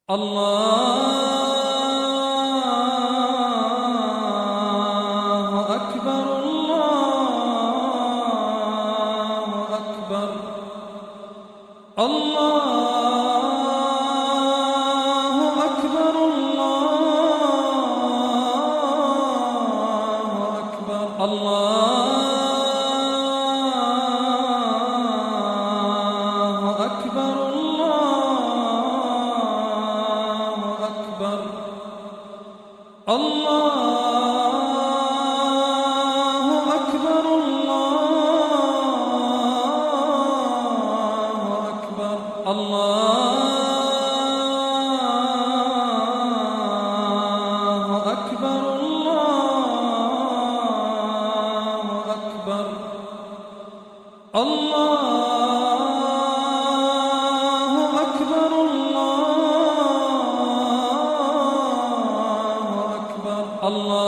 الله أكبر الله أكبر الله أكبر الله أكبر الله أكبر الله أكبر الله أكبر الله أكبر الله أكبر الله أكبر الله أكبر الله